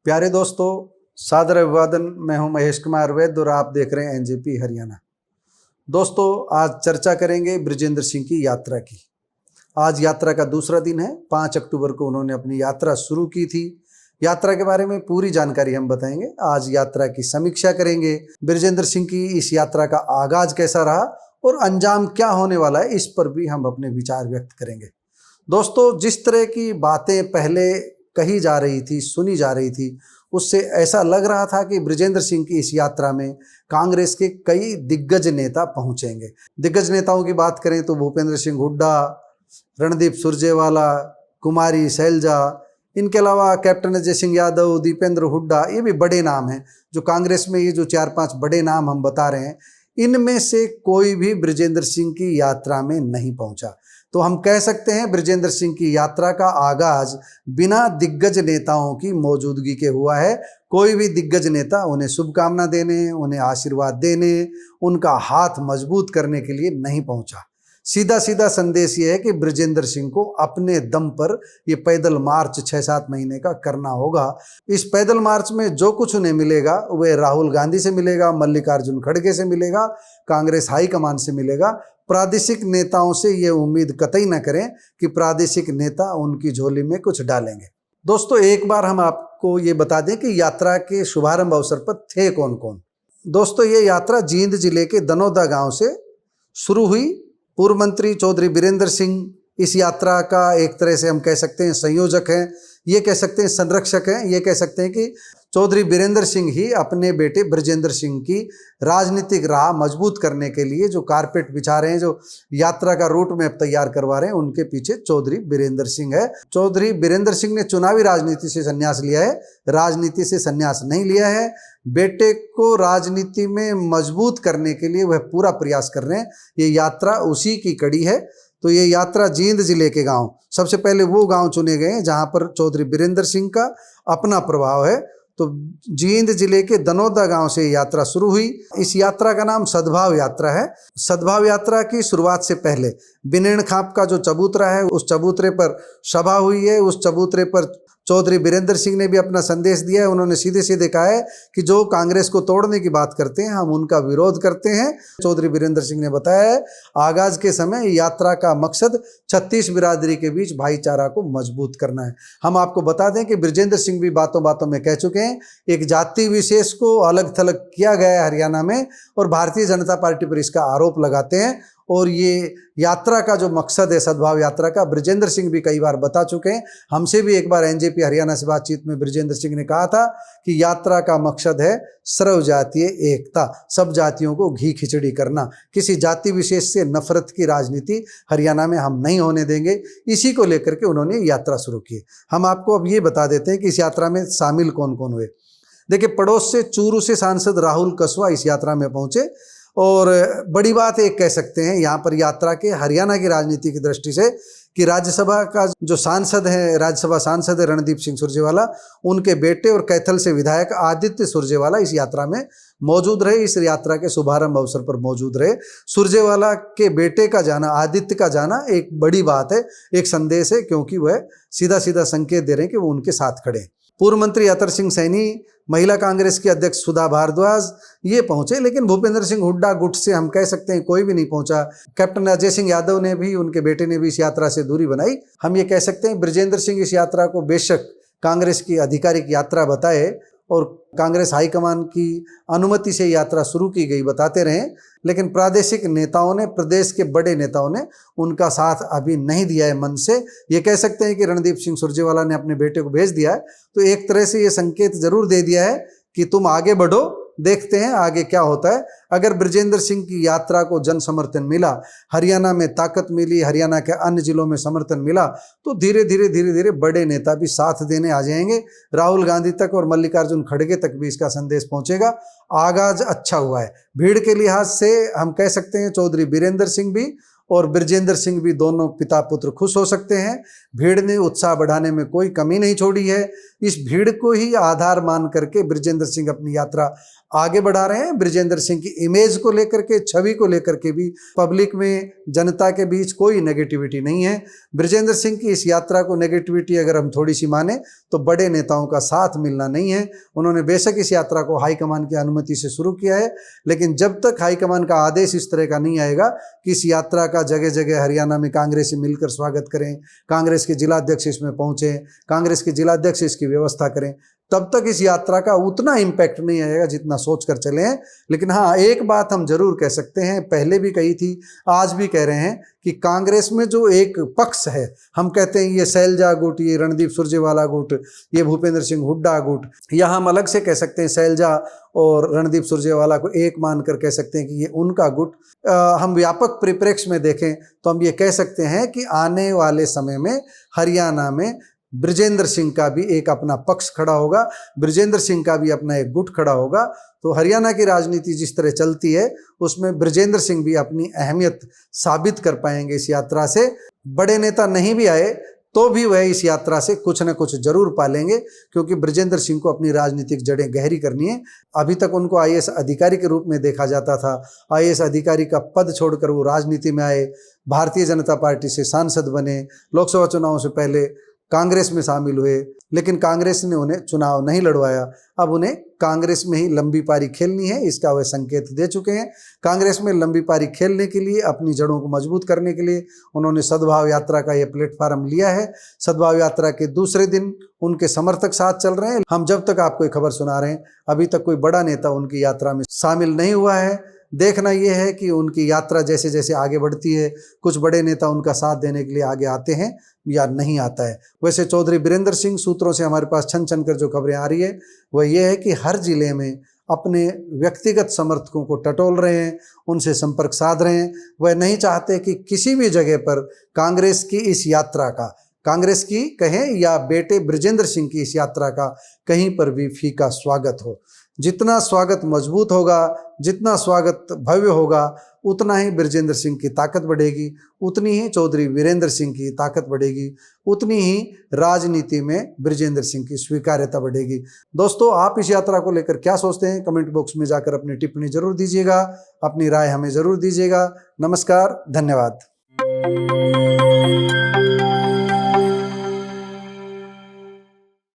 प्यारे दोस्तों, सादर अभिवादन। मैं हूं महेश कुमार वैद्य और आप देख रहे हैं एनजेपी हरियाणा। दोस्तों, आज चर्चा करेंगे बृजेंद्र सिंह की यात्रा की। आज यात्रा का दूसरा दिन है। 5 अक्टूबर को उन्होंने अपनी यात्रा शुरू की थी। यात्रा के बारे में पूरी जानकारी हम बताएंगे। आज यात्रा की समीक्षा करेंगे। बृजेंद्र सिंह की इस यात्रा का आगाज कैसा रहा और अंजाम क्या होने वाला है, इस पर भी हम अपने विचार व्यक्त करेंगे। दोस्तों, जिस तरह की बातें पहले कही जा रही थी, सुनी जा रही थी, उससे ऐसा लग रहा था कि बृजेंद्र सिंह की इस यात्रा में कांग्रेस के कई दिग्गज नेता पहुंचेंगे। दिग्गज नेताओं की बात करें तो भूपेंद्र सिंह हुड्डा, रणदीप सुरजेवाला, कुमारी शैलजा, इनके अलावा कैप्टन अजय सिंह यादव, दीपेंद्र हुड्डा, ये भी बड़े नाम हैं। जो कांग्रेस में ये जो 4-5 बड़े नाम हम बता रहे हैं, इनमें से कोई भी बृजेंद्र सिंह की यात्रा में नहीं पहुंचा। तो हम कह सकते हैं बृजेंद्र सिंह की यात्रा का आगाज बिना दिग्गज नेताओं की मौजूदगी के हुआ है। कोई भी दिग्गज नेता उन्हें शुभकामना देने, उन्हें आशीर्वाद देने, उनका हाथ मजबूत करने के लिए नहीं पहुंचा। सीधा सीधा संदेश ये है कि बृजेंद्र सिंह को अपने दम पर ये पैदल मार्च 6-7 महीने का करना होगा। इस पैदल मार्च में जो कुछ उन्हें मिलेगा वह राहुल गांधी से मिलेगा, मल्लिकार्जुन खड़गे से मिलेगा, कांग्रेस हाईकमान से मिलेगा। प्रादेशिक नेताओं से ये उम्मीद कतई न करें कि प्रादेशिक नेता उनकी झोली में कुछ डालेंगे। दोस्तों, एक बार हम आपको ये बता दें कि यात्रा के शुभारंभ अवसर पर थे कौन कौन। दोस्तों, ये यात्रा जींद जिले के दनौदा गांव से शुरू हुई। पूर्व मंत्री चौधरी बीरेंद्र सिंह इस यात्रा का एक तरह से हम कह सकते हैं संयोजक हैं, ये कह सकते हैं संरक्षक हैं, ये कह सकते हैं कि चौधरी बीरेंद्र सिंह ही अपने बेटे बृजेंद्र सिंह की राजनीतिक राह मजबूत करने के लिए जो कारपेट बिछा रहे हैं, जो यात्रा का रूट मैप तैयार करवा रहे हैं, उनके पीछे चौधरी बीरेंद्र सिंह है। चौधरी बीरेंद्र सिंह ने चुनावी राजनीति से संन्यास लिया है, राजनीति से संन्यास नहीं लिया है। बेटे को राजनीति में मजबूत करने के लिए वह पूरा प्रयास कर रहे हैं। ये यात्रा उसी की कड़ी है। तो ये यात्रा जींद जिले के गांव, सबसे पहले वो गांव चुने गए हैं जहां पर चौधरी बीरेंद्र सिंह का अपना प्रभाव है। तो जींद जिले के दनौदा गांव से यात्रा शुरू हुई। इस यात्रा का नाम सद्भाव यात्रा है। सद्भाव यात्रा की शुरुआत से पहले बिनेण खाप का जो चबूतरा है, उस चबूतरे पर सभा हुई है। उस चबूतरे पर चौधरी बीरेंद्र सिंह ने भी अपना संदेश दिया है। उन्होंने सीधे सीधे कहा है कि जो कांग्रेस को तोड़ने की बात करते हैं, हम उनका विरोध करते हैं। चौधरी बीरेंद्र सिंह ने बताया है आगाज के समय यात्रा का मकसद 36 बिरादरी के बीच भाईचारा को मजबूत करना है। हम आपको बता दें कि बृजेंद्र सिंह भी बातों बातों में कह चुके हैं, एक जाति विशेष को अलग थलग किया गया है हरियाणा में, और भारतीय जनता पार्टी पर इसका आरोप लगाते हैं। और ये यात्रा का जो मकसद है सद्भाव यात्रा का, बृजेंद्र सिंह भी कई बार बता चुके हैं। हमसे भी एक बार एनजेपी हरियाणा से बातचीत में बृजेंद्र सिंह ने कहा था कि यात्रा का मकसद है सर्वजातीय एकता, सब जातियों को घी खिचड़ी करना। किसी जाति विशेष से नफरत की राजनीति हरियाणा में हम नहीं होने देंगे। इसी को लेकर के उन्होंने यात्रा शुरू की। हम आपको अब ये बता देते हैं कि इस यात्रा में शामिल कौन कौन हुए। देखिए, पड़ोस से चूरू से सांसद राहुल कसवा इस यात्रा में पहुंचे। और बड़ी बात एक कह सकते हैं यहाँ पर यात्रा के हरियाणा की राजनीति की दृष्टि से कि राज्यसभा का जो सांसद है, राज्यसभा सांसद है रणदीप सिंह सुरजेवाला, उनके बेटे और कैथल से विधायक आदित्य सुरजेवाला इस यात्रा में मौजूद रहे। इस यात्रा के शुभारंभ अवसर पर मौजूद रहे। सुरजेवाला के बेटे का जाना, आदित्य का जाना एक बड़ी बात है, एक संदेश है, क्योंकि वह सीधा सीधा संकेत दे रहे हैं कि वो उनके साथ खड़े हैं। पूर्व मंत्री अतर सिंह सैनी, महिला कांग्रेस की अध्यक्ष सुधा भारद्वाज ये पहुंचे, लेकिन भूपेंद्र सिंह हुड्डा गुट से हम कह सकते हैं कोई भी नहीं पहुंचा। कैप्टन अजय सिंह यादव ने भी, उनके बेटे ने भी इस यात्रा से दूरी बनाई। हम ये कह सकते हैं बृजेंद्र सिंह इस यात्रा को बेशक कांग्रेस की आधिकारिक यात्रा बताए और कांग्रेस हाईकमान की अनुमति से यात्रा शुरू की गई बताते रहे, लेकिन प्रादेशिक नेताओं ने, प्रदेश के बड़े नेताओं ने उनका साथ अभी नहीं दिया है मन से। ये कह सकते हैं कि रणदीप सिंह सुरजेवाला ने अपने बेटे को भेज दिया है, तो एक तरह से ये संकेत जरूर दे दिया है कि तुम आगे बढ़ो, देखते हैं आगे क्या होता है। अगर बृजेंद्र सिंह की यात्रा को जन समर्थन मिला, हरियाणा में ताकत मिली, हरियाणा के अन्य जिलों में समर्थन मिला, तो धीरे धीरे बड़े नेता भी साथ देने आ जाएंगे। राहुल गांधी तक और मल्लिकार्जुन खड़गे तक भी इसका संदेश पहुंचेगा। आगाज अच्छा हुआ है। भीड़ के लिहाज से हम कह सकते हैं चौधरी बीरेंद्र सिंह भी और बृजेंद्र सिंह भी, दोनों पिता पुत्र खुश हो सकते हैं। भीड़ ने उत्साह बढ़ाने में कोई कमी नहीं छोड़ी है। इस भीड़ को ही आधार मान करके बृजेंद्र सिंह अपनी यात्रा आगे बढ़ा रहे हैं। बृजेंद्र सिंह की इमेज को लेकर के, छवि को लेकर के भी पब्लिक में, जनता के बीच कोई नेगेटिविटी नहीं है। बृजेंद्र सिंह की इस यात्रा को नेगेटिविटी अगर हम थोड़ी सी माने तो बड़े नेताओं का साथ मिलना नहीं है। उन्होंने बेशक इस यात्रा को हाईकमान की अनुमति से शुरू किया है, लेकिन जब तक हाईकमान का आदेश इस तरह का नहीं आएगा कि इस यात्रा का जगह जगह हरियाणा में कांग्रेस से मिलकर स्वागत करें, कांग्रेस के जिलाध्यक्ष इसमें पहुंचे, कांग्रेस के जिलाध्यक्ष इसकी व्यवस्था करें, तब तक इस यात्रा का उतना इम्पैक्ट नहीं आएगा जितना सोच कर चले हैं। लेकिन हाँ, एक बात हम जरूर कह सकते हैं, पहले भी कही थी, आज भी कह रहे हैं कि कांग्रेस में जो एक पक्ष है, हम कहते हैं ये शैलजा गुट, ये रणदीप सुरजेवाला गुट, ये भूपेंद्र सिंह हुड्डा गुट, या हम अलग से कह सकते हैं शैलजा और रणदीप सुरजेवाला को एक मानकर कह सकते हैं कि ये उनका गुट। हम व्यापक परिप्रेक्ष्य में देखें तो हम ये कह सकते हैं कि आने वाले समय में हरियाणा में बृजेंद्र सिंह का भी एक अपना पक्ष खड़ा होगा, बृजेंद्र सिंह का भी अपना एक गुट खड़ा होगा। तो हरियाणा की राजनीति जिस तरह चलती है उसमें बृजेंद्र सिंह भी अपनी अहमियत साबित कर पाएंगे इस यात्रा से। बड़े नेता नहीं भी आए तो भी वह इस यात्रा से कुछ न कुछ जरूर पालेंगे, क्योंकि बृजेंद्र सिंह को अपनी राजनीतिक जड़ें गहरी करनी है। अभी तक उनको आईएएस अधिकारी के रूप में देखा जाता था, आईएएस अधिकारी का पद छोड़कर वो राजनीति में आए, भारतीय जनता पार्टी से सांसद बने, लोकसभा चुनाव से पहले कांग्रेस में शामिल हुए, लेकिन कांग्रेस ने उन्हें चुनाव नहीं लड़वाया। अब उन्हें कांग्रेस में ही लंबी पारी खेलनी है, इसका वह संकेत दे चुके हैं। कांग्रेस में लंबी पारी खेलने के लिए, अपनी जड़ों को मजबूत करने के लिए उन्होंने सद्भाव यात्रा का यह प्लेटफार्म लिया है। सद्भाव यात्रा के दूसरे दिन उनके समर्थक साथ चल रहे हैं। हम जब तक आपको खबर सुना रहे हैं, अभी तक कोई बड़ा नेता उनकी यात्रा में शामिल नहीं हुआ है। देखना यह है कि उनकी यात्रा जैसे जैसे आगे बढ़ती है, कुछ बड़े नेता उनका साथ देने के लिए आगे आते हैं या नहीं आता है। वैसे चौधरी बीरेंद्र सिंह, सूत्रों से हमारे पास छन छन कर जो खबरें आ रही है वह यह है कि हर जिले में अपने व्यक्तिगत समर्थकों को टटोल रहे हैं, उनसे संपर्क साध रहे हैं। वह नहीं चाहते कि किसी भी जगह पर कांग्रेस की इस यात्रा का, कांग्रेस की कहें या बेटे बृजेंद्र सिंह की इस यात्रा का कहीं पर भी फीका स्वागत हो। जितना स्वागत मजबूत होगा, जितना स्वागत भव्य होगा, उतना ही बृजेंद्र सिंह की ताकत बढ़ेगी, उतनी ही चौधरी वीरेंद्र सिंह की ताकत बढ़ेगी, उतनी ही राजनीति में बृजेंद्र सिंह की स्वीकार्यता बढ़ेगी। दोस्तों, आप इस यात्रा को लेकर क्या सोचते हैं? कमेंट बॉक्स में जाकर अपनी टिप्पणी जरूर दीजिएगा, अपनी राय हमें जरूर दीजिएगा। नमस्कार, धन्यवाद।